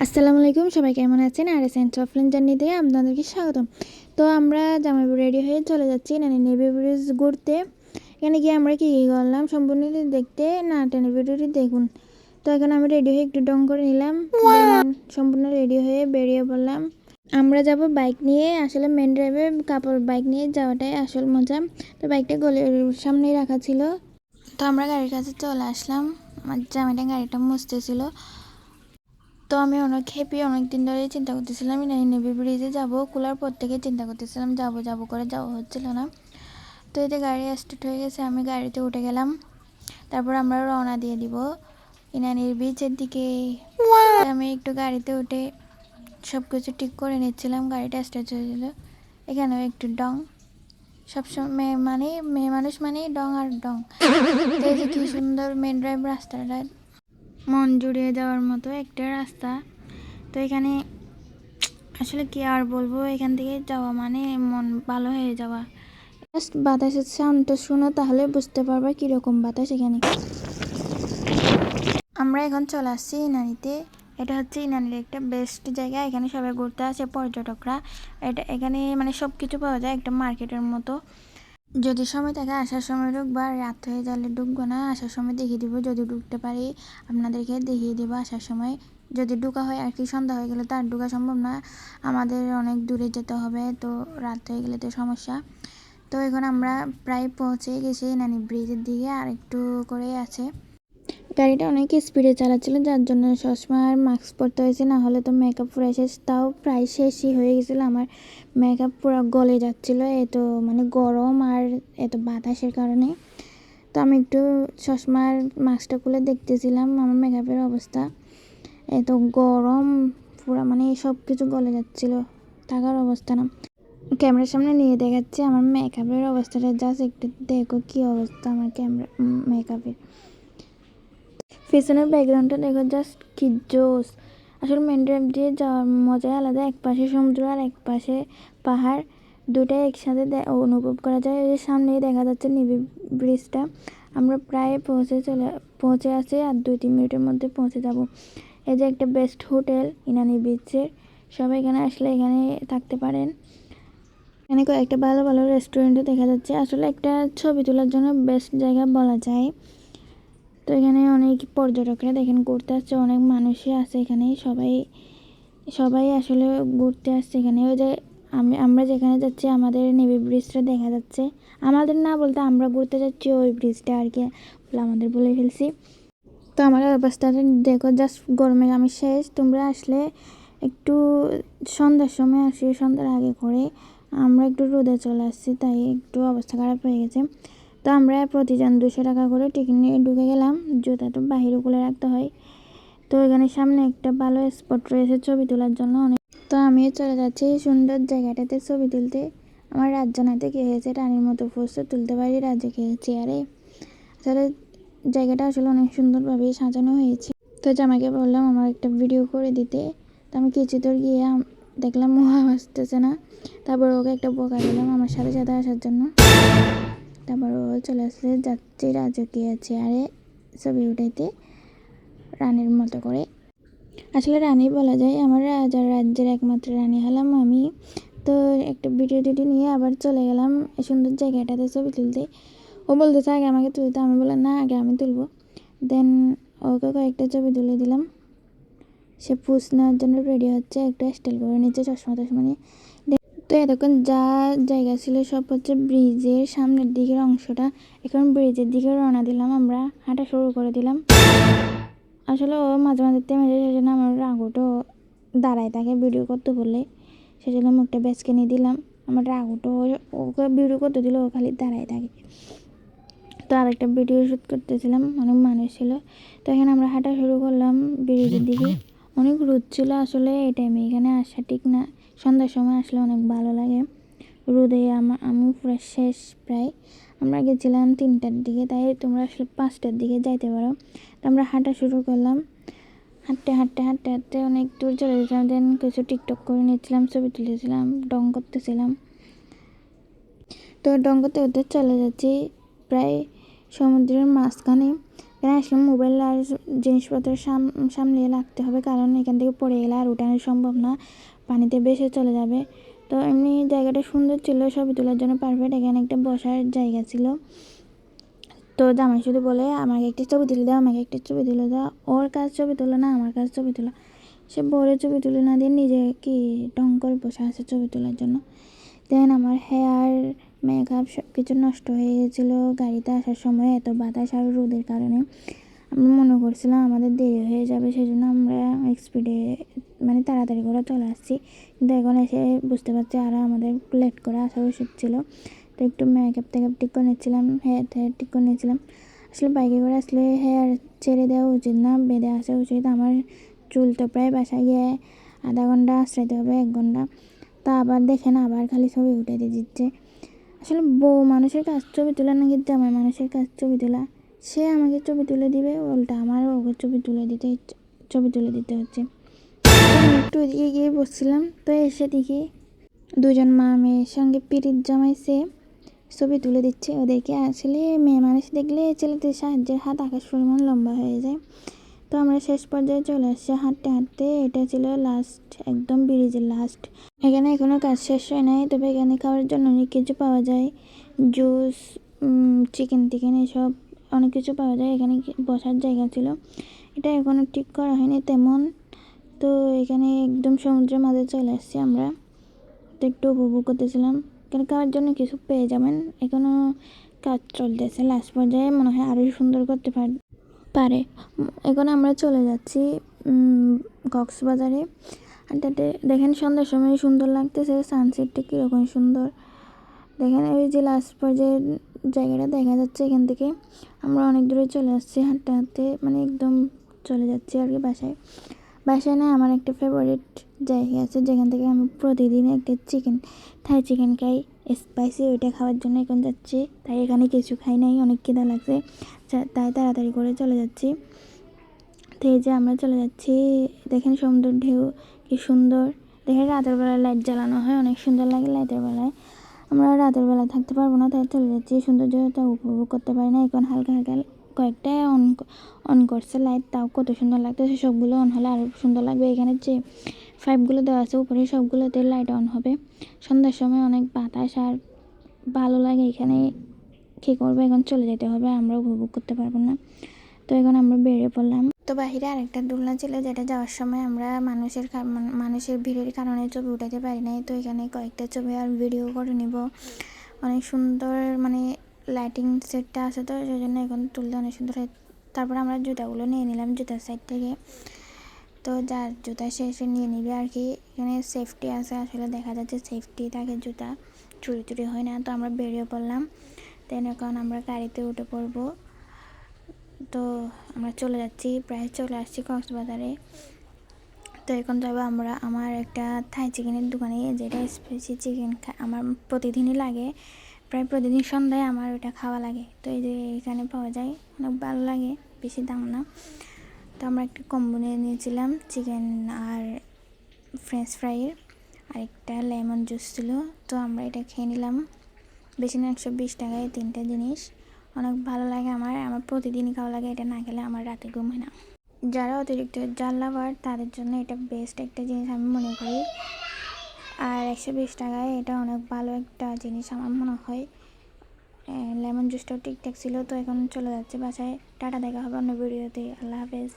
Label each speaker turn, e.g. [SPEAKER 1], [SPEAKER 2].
[SPEAKER 1] আসসালামু আলাইকুম, সবাই কেমন আছেন? আর সায়েন্স অফলাইন জার্নিতে আপনাদেরকে স্বাগতম। তো আমরা জামাই রেডি হয়ে চলে যাচ্ছি নেভি ব্রিজ ঘুরতে। এখানে গিয়ে আমরা কী করলাম সম্পূর্ণ দেখতে না টেনে ভিডিওটি দেখুন। তো এখানে আমি রেডি হয়ে একটু ডং করে নিলাম, সম্পূর্ণ রেডি হয়ে বেরিয়ে পড়লাম। আমরা যাব বাইক নিয়ে, আসলে মেন ড্রাইভে কাপড় বাইক নিয়ে যাওয়াটাই আসল মজা। তো বাইকটা গলির সামনেই রাখা ছিল। তো আমরা গাড়ির কাছে চলে আসলাম, আমার জামাইটা গাড়িটা মুছতেছিল। তো আমি অনেক হ্যাপি, অনেক দিন ধরে চিন্তা করতেছিলাম নেভি ব্রিজে যাব। কুলার পর থেকে চিন্তা করতেছিলাম যাব করে যাওয়া হচ্ছিল না। তো এতে গাড়ি স্টার্ট হয়ে গেছে, আমি গাড়িতে উঠে গেলাম। তারপর আমরা রওনা দিয়ে দিব ইনানির বিচের দিকে। আমি একটু গাড়িতে উঠে সব কিছু ঠিক করে নিচ্ছিলাম, গাড়িটা স্টার্ট হয়েছিল। এখানেও একটু ডং, সবসময় মেয়ে মানুষ মানে ডং আর ডং। তো এই যে কি সুন্দর মেন ড্রাইভ রাস্তাটা, মন জুড়িয়ে যাওয়ার মতো একটা রাস্তা। তো এখানে আসলে কি আর বলবো, এখান থেকে যাওয়া মানে মন ভালো হয়ে যাওয়া। জাস্ট বাতাসের সাউন্ডটা শুনো, তাহলে বুঝতে পারবা কীরকম বাতাস এখানে। আমরা এখন চলে আসছি ইনানিতে। এটা হচ্ছে ইনানির একটা বেস্ট জায়গা, এখানে সবাই ঘুরতে আসে পর্যটকরা। এখানে মানে সব কিছু পাওয়া যায়, একটা মার্কেটের মতো। যদি সময় থাকে আসার সময় ঢুকবা, রাত হয়ে গেলে ঢুকবো না, আসার সময় দেখিয়ে দিব। যদি ঢুকতে পারি আপনাদেরকে দেখিয়ে দেবো আসার সময়। যদি ঢুকা হয় আর কি, সন্ধ্যা হয়ে গেলে তো আর ঢুকা সম্ভব না, আমাদের অনেক দূরে যেতে হবে, তো রাত হয়ে গেলে তো সমস্যা। তো এখন আমরা প্রায় পৌঁছে গেছি নানি ব্রিজের দিকে, আর একটু করে আছে। গাড়িটা অনেক স্পিডে চালাচ্ছিল, যার জন্য চশমা আর মাস্ক পরতে হয়েছে, না হলে তো মেকআপ পুরো শেষ। তাও প্রায় শেষই হয়ে গেছিলো, আমার মেকআপ পুরো গলে যাচ্ছিলো, এত মানে গরম আর এত বাতাসের কারণে। তো আমি একটু চশমার মাস্কটা খুলে দেখতেছিলাম আমার মেকআপের অবস্থা, এত গরম পুরো মানে সব কিছু গলে যাচ্ছিলো, থাকার অবস্থা না। ক্যামেরার সামনে নিয়ে দেখাচ্ছে আমার মেকআপের অবস্থাটা, জাস্ট একটু দেখো কী অবস্থা আমার মেকআপের। পিছনের ব্যাকগ্রাউন্ডটা দেখো, জাস্ট কি জোস। আসলে মেন ড্রাইভ দিয়ে যাওয়ার মজাই আলাদা, এক পাশে সমুদ্র আর এক পাশে পাহাড়, দুটাই একসাথে অনুভব করা যায়। ওই সামনেই দেখা যাচ্ছে নেভি ব্রিজটা। আমরা প্রায় পৌঁছে আসি, আর 2-3 মিনিটের মধ্যে পৌঁছে যাব। এই যে একটা বেস্ট হোটেল ইনানি বিচের, সবাই এখানে আসলে এখানে থাকতে পারেন। এখানে কয়েকটা ভালো ভালো রেস্টুরেন্টও দেখা যাচ্ছে, আসলে একটা ছবি তোলার জন্য বেস্ট জায়গা বলা যায়। তো এখানে অনেক পর্যটকরা দেখেন ঘুরতে আসছে, অনেক মানুষই আছে এখানে, সবাই আসলে ঘুরতে আসছে এখানে। ওই যে আমরা যেখানে যাচ্ছি আমাদের নেভি ব্রিজটা দেখা যাচ্ছে, আমাদের না বলতে আমরা ঘুরতে যাচ্ছি ওই ব্রিজটা আর কি, আমাদের বলে ফেলছি। তো আমার অবস্থাটা দেখো, জাস্ট গরমে আমি শেষ। তোমরা আসলে একটু সন্ধ্যার সময় আসি, সন্ধ্যার আগে করে। আমরা একটু রোদে চলে আসছি, তাই একটু অবস্থা খারাপ হয়ে গেছে। তো আমরা প্রতিজন 200 টাকা করে টিকিট নিয়ে ঢুকে গেলাম, জুতা তো বাহিরে খুলে রাখতে হয়। তো এখানে সামনে একটা ভালো স্পট রয়েছে ছবি তোলার জন্য অনেক। তো আমিও চলে যাচ্ছি সুন্দর জায়গাটাতে ছবি তুলতে। আমার রাজ্জানাতে কী হয়েছে, রানীর মতো পোস্টার তুলতে পারি রাজ্যে কে চেয়ারে। আসলে জায়গাটা আসলে অনেক সুন্দরভাবে সাজানো হয়েছে। তো জামাইকে বললাম আমার একটা ভিডিও করে দিতে। তো আমি কিছু দূর গিয়ে দেখলাম ও আসতেছে না, তারপর ওকে একটা বোকা দিলাম আমার সাথে সাথে আসার জন্য। তারপর ও চলে আসলে যাচ্ছে রাজকীয় চেয়ারে ছবি উঠাইতে রানীর মতো করে। আসলে রানী বলা যায়, আমার রাজ্যের একমাত্র রানী হলাম আমি। তো একটা ভিডিও নিয়ে আবার চলে গেলাম এই সুন্দর জায়গাটাতে ছবি তুলতে। ও বলতেছে আগে আমাকে তুলতে, আমি বললাম না আগে আমি তুলবো। দেন ওকে কয়েকটা ছবি তুলে দিলাম। সে পোজ নেওয়ার জন্য রেডি হচ্ছে, একটা স্টাইল করে নিচ্ছে চশমা নিয়ে। তো এতক্ষণ যা জায়গা ছিল সব হচ্ছে ব্রিজের সামনের দিকের অংশটা। এখন ব্রিজের দিকে রওনা দিলাম, আমরা হাঁটা শুরু করে দিলাম। আসলে ও মাঝে মাঝে থেমে যায়, সেজন্য আমার রাগুটো দাঁড়ায় থাকে ভিডিও করতে বললে, সেজন্য মুখটা বেচকে নিয়ে দিলাম। আমার রাগুটো ওকে ভিডিও করতে দিলে ও খালি দাঁড়ায় থাকে। তো আরেকটা ভিডিও শ্যুট করতেছিলাম, অনেক মানুষ ছিল। তো এখানে আমরা হাঁটা শুরু করলাম ব্রিজের দিকে। অনেক রোদ ছিল আসলে এই টাইমে এখানে আসা ঠিক না, সন্ধ্যার সময় আসলে অনেক ভালো লাগে। রোদে আমি পুরো শেষ প্রায়। আমরা গেছিলাম 3টার দিকে, তাই তোমরা আসলে 5টার দিকে যাইতে পারো। তো আমরা হাঁটা শুরু করলাম, হাঁটতে অনেক দূর চলে যেতাম। দেন কিছু টিকটক করে নিচ্ছিলাম, ছবি তুলেছিলাম, ডং করতেছিলাম। তো ডং করতে চলে যাচ্ছি প্রায় সমুদ্রের মাঝখানে। এখানে আসলে মোবাইল আর জিনিসপত্র সামনে রাখতে হবে, কারণ এখান থেকে পড়ে গেলে আর উঠানো সম্ভব না, পানিতে ভেসে চলে যাবে। তো এমনি জায়গাটা সুন্দর ছিল, ছবি তোলার জন্য পারফেক্ট। এখানে একটা বসার জায়গা ছিল। তো জামাই শুধু বলে আমাকে একটা ছবি তুলে দাও, আমাকে একটা ছবি তুলে দাও। ওর কাজ ছবি তোলা না, আমার কাজ ছবি তোলা। সে বড় ছবি তুলে না দিয়ে নিজে কি ঢং করে বসে আছে ছবি তোলার জন্য। দেন আমার হেয়ার মেকআপ সব কিছু নষ্ট হয়ে গেছিলো গাড়িতে আসার সময়, এত বাতাস আর রোদের কারণে। আমরা মনে করছিলাম আমাদের দেরি হয়ে যাবে, সেই জন্য আমরা স্পিডে মানে তাড়াতাড়ি করে চলে আসছি। কিন্তু এখন এসে বুঝতে পারছি আর আমাদের লেট করে আসা উচিত ছিল। তো একটু মেকআপ টেকআপ ঠিক করে নিচ্ছিলাম, হেয়ার ঠিক করে নিয়েছিলাম। আসলে বাইকে করে আসলে হেয়ার ছেড়ে দেওয়া উচিত না, বেঁধে আসা উচিত। আমার চুল তো প্রায় বাসায় গিয়ে আধা ঘন্টা আশ্রাইতে হবে, 1 ঘন্টা। তা আবার দেখেন আবার খালি ছবি উঠে দিচ্ছে। আসলে বউ মানুষের কাজ ছবি তোলা নাকি জামাই মানুষের কাজ ছবি তোলা? সে আমাকে ছবি তুলে দিবে, উল্টা আমার ওকে ছবি তুলে দিতে হচ্ছে। একটু এদিকে গিয়ে বসছিলাম, তো এসে দেখি 2 জন মা মেয়ের সঙ্গে পিরিত জমাইছে, ছবি তুলে দিচ্ছে ওদেরকে। আসলে মেয়ে মানুষ দেখলে ছেলেদের সাহায্যের হাত আকাশ পরিমাণ লম্বা হয়ে যায়। তো আমরা শেষ পর্যায়ে চলে আসছি হাঁটতে হাঁটতে। এটা ছিল লাস্ট, একদম ব্রিজের লাস্ট। এখানে এখনও কাজ শেষ হয় নাই, তবে এখানে খাওয়ার জন্য অনেক কিছু পাওয়া যায়, জুস, চিকেন টিকেন এসব অনেক কিছু পাওয়া যায়। এখানে বসার জায়গা ছিল, এটা এখনও ঠিক করা হয়নি তেমন। তো এখানে একদম সমুদ্রের মাঝে চলে আসছি আমরা। তো একটু উপভোগ করতেছিলাম, এখানে খাওয়ার জন্য কিছু পেয়ে যাবেন। এখনও কাজ চলতেছে, লাস্ট পর্যায়ে মনে হয় আরও সুন্দর করতে পারে। এখন আমরা চলে যাচ্ছি কক্সবাজারে। আর তাতে দেখেন সন্ধ্যার সময় সুন্দর লাগতেছে, সানসেটটা কীরকম সুন্দর দেখেন। ওই যে লাস্ট পর্যায়ের জায়গাটা দেখা যাচ্ছে এখান থেকে। আমরা অনেক দূরে চলে আসছি হাঁটতে হাঁটতে, মানে একদম চলে যাচ্ছি আর কি বাসায় না। আমার একটা ফেভারিট জায়গা আছে যেখান থেকে আমি প্রতিদিন একটা থাই চিকেন খাই স্পাইসি, ওইটা খাওয়ার জন্য এখন যাচ্ছি। তাই এখানে কিছু খাই নাই, অনেক খিদা লাগছে, তাই তাড়াতাড়ি করে চলে যাচ্ছি। তো এই যে আমরা চলে যাচ্ছি, দেখেন সমুদ্রের ঢেউ কি সুন্দর। দেখেন রাতের বেলায় লাইট জ্বালানো হয়, অনেক সুন্দর লাগে লাইটের বেলায়। আমরা রাতের বেলায় থাকতে পারবো না, তাই চলে যাচ্ছি, সৌন্দর্যটা উপভোগ করতে পারি না। এখন হালকা হালকা কয়েকটা অন করছে লাইট, তাও কত সুন্দর লাগতেছে। সবগুলো অন হলে আরও সুন্দর লাগবে। এখানে যে পাইপগুলো দেওয়া আছে উপরে, সবগুলোতে লাইট অন হবে। সন্ধ্যার সময় অনেক বাতাস আর ভালো লাগে এখানে। কী করবো, এখন চলে যেতে হবে, আমরা উপভোগ করতে পারবো না। তো এখন আমরা বেরিয়ে পড়লাম। তো বাহিরে আরেকটা দোলনা ছিল, যেটা যাওয়ার সময় আমরা মানুষের ভিড়ের কারণে ছবি উঠাতে পারি নাই। তো এখানে কয়েকটা ছবি আর ভিডিও করে নিব। অনেক সুন্দর মানে লাইটিং সেটটা আছে, তো সেই জন্য এখন তুলতে অনেক সুন্দর হয়। তারপর আমরা জুতাগুলো নিয়ে নিলাম জুতার সাইড থেকে। তো যার জুতা সে নিয়ে নিবে আর কি। এখানে সেফটি আছে, আসলে দেখা যাচ্ছে সেফটি থাকে, জুতা চুরি হয় না। তো আমরা বেরিয়ে পড়লাম। দেন এখন আমরা গাড়িতে উঠে পড়বো। তো আমরা চলে যাচ্ছি, প্রায় চলে আসছি কক্সবাজারে। তো এখন যাবো আমরা আমার একটা থাই চিকেনের দোকানে, যেটা স্পাইসি চিকেন আমার প্রতিদিনই লাগে, প্রায় প্রতিদিন সন্ধ্যায় আমার ওটা খাওয়া লাগে। তো এই যে এখানে পাওয়া যায়, অনেক ভালো লাগে, বেশি দাম না। তো আমরা একটা কম্বো নিয়ে নিয়েছিলাম, চিকেন আর ফ্রেঞ্চ ফ্রাইয়ের, আর একটা লেমন জুস ছিল। তো আমরা এটা খেয়ে নিলাম, বেশি না 120 টাকায় 3টে জিনিস। অনেক ভালো লাগে আমার প্রতিদিনই খাওয়া লাগে, এটা না খেলে আমার রাতে ঘুম হয় না। যারা অতিরিক্ত জাল লাভার তাদের জন্য এটা বেস্ট একটা জিনিস আমি মনে করি। আর 120 টাকায় এটা অনেক ভালো একটা জিনিস আমার মনে হয়। লেমন জুসটাও ঠিকঠাক ছিল। তো এখন চলে যাচ্ছে বাসায়, টাটা, দেখা হবে অন্য ভিডিওতে, আল্লাহ হাফেজ।